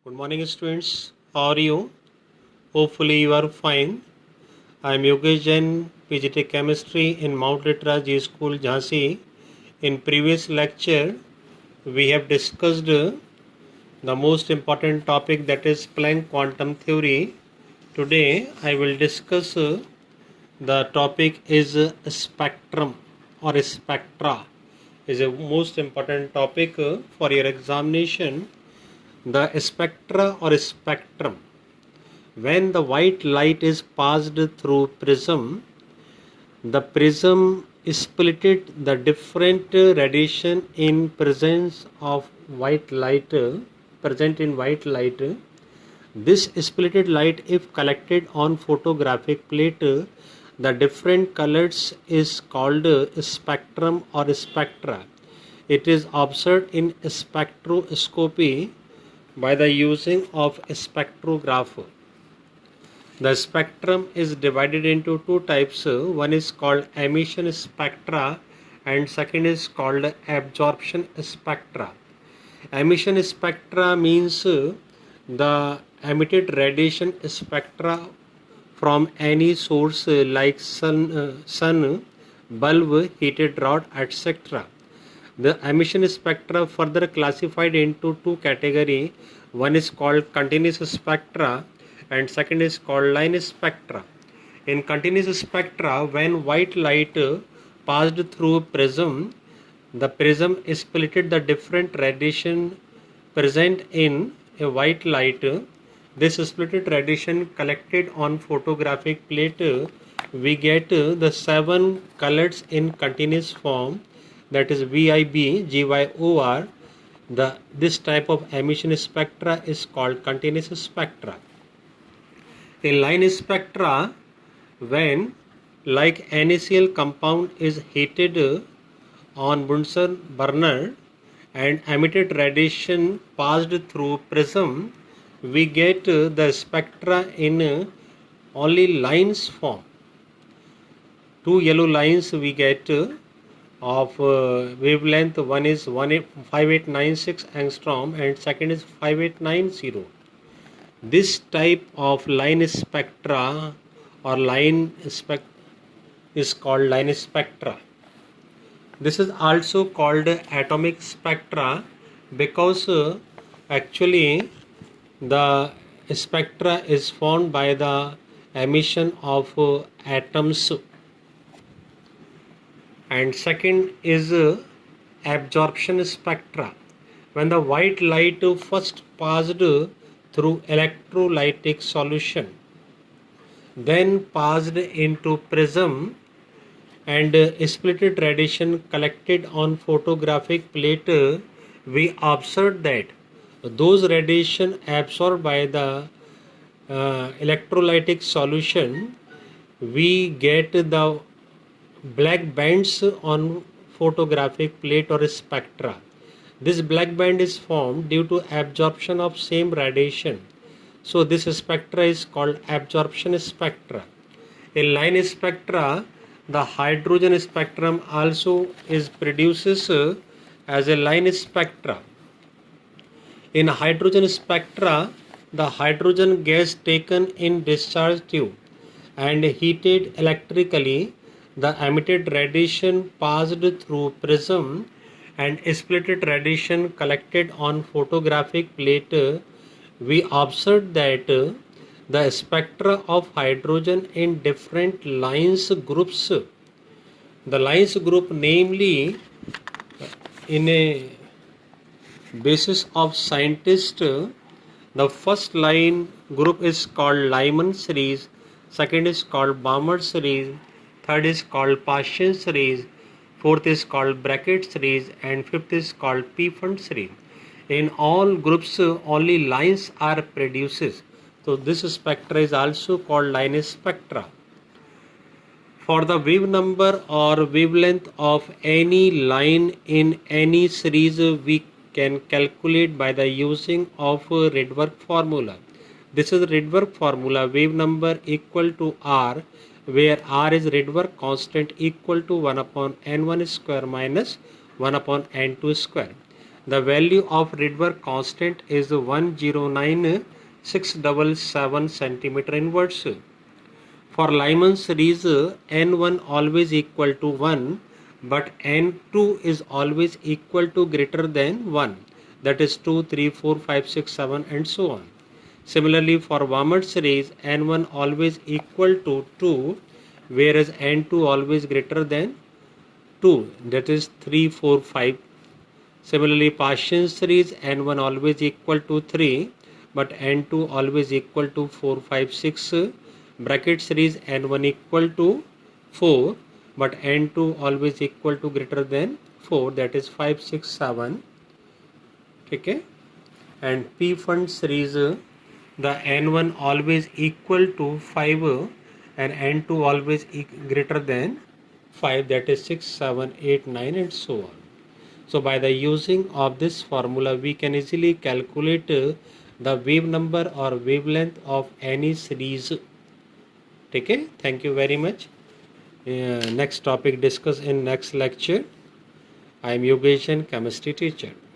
Good morning, students. How are you? Hopefully, you are fine. I am Yogesh Jain, PGT Chemistry in Mount Litra G School, Jhansi. In previous lecture, we have discussed the most important topic, that is Planck quantum theory. Today, I will discuss the topic is spectrum or spectra. Is a most important topic for your examination. The spectra or spectrum. When the white light is passed through prism, the prism splitted the different radiation in presence of white light, present in white light. This splitted light, if collected on photographic plate, the different colors is called spectrum or spectra. It is observed in spectroscopy by the using of spectrograph. The spectrum is divided into two types. One is called emission spectra and second is called absorption spectra. Emission spectra means the emitted radiation spectra from any source like sun, bulb, heated rod, etc. The emission spectra further classified into two categories. One is called continuous spectra and second is called line spectra. In continuous spectra, when white light passed through prism, the prism splitted the different radiation present in a white light. This splitted radiation collected on photographic plate, we get the 7 colors in continuous form, that is VIB, GYOR. This type of emission spectra is called continuous spectra. In line spectra, when like NaCl compound is heated on Bunsen burner and emitted radiation passed through prism, we get the spectra in only lines form. Two yellow lines we get of wavelength. One is 5896 angstrom and second is 5890. This type of line spectra or is called line spectra. This is also called atomic spectra because actually the spectra is formed by the emission of atoms. And second is absorption spectra. When the white light first passed through electrolytic solution, then passed into prism and splitted radiation collected on photographic plate, we observed that those radiation absorbed by the electrolytic solution, we get the black bands on photographic plate or spectra. This black band is formed due to absorption of same radiation. So this spectra is called absorption spectra. In line spectra, the hydrogen spectrum also is produces as a line spectra. In hydrogen spectra, the hydrogen gas taken in discharge tube and heated electrically, the emitted radiation passed through prism and splitted radiation collected on photographic plate, we observed that the spectra of hydrogen in different lines groups. The lines group, namely in a basis of scientist, the first line group is called Lyman series, second is called Balmer series, third is called Paschen series, fourth is called Brackett series, and fifth is called Pfund series. In all groups, only lines are produced. So this spectra is also called line spectra. For the wave number or wavelength of any line in any series, we can calculate by the using of Rydberg formula. This is Rydberg formula, wave number equal to R, where R is Rydberg constant equal to 1 upon n1 square minus 1 upon n2 square. The value of Rydberg constant is 109677 centimeter inverse. For Lyman series, n1 always equal to 1, but n2 is always equal to greater than 1. That is 2, 3, 4, 5, 6, 7 and so on. Similarly, for Wammert series, n1 always equal to 2, whereas n2 always greater than 2. That is 3, 4, 5. Similarly, Paschen series, n1 always equal to 3, but n2 always equal to 4, 5, 6. Bracket series, n1 equal to 4, but n2 always equal to greater than 4, that is 5, 6, 7. Okay. And P fund series, the n1 always equal to 5 and n2 always greater than 5, that is 6, 7, 8, 9 and so on. So by the using of this formula, we can easily calculate the wave number or wavelength of any series. Okay, thank you very much. Next topic discuss in next lecture. I am Yogesh Jain, chemistry teacher.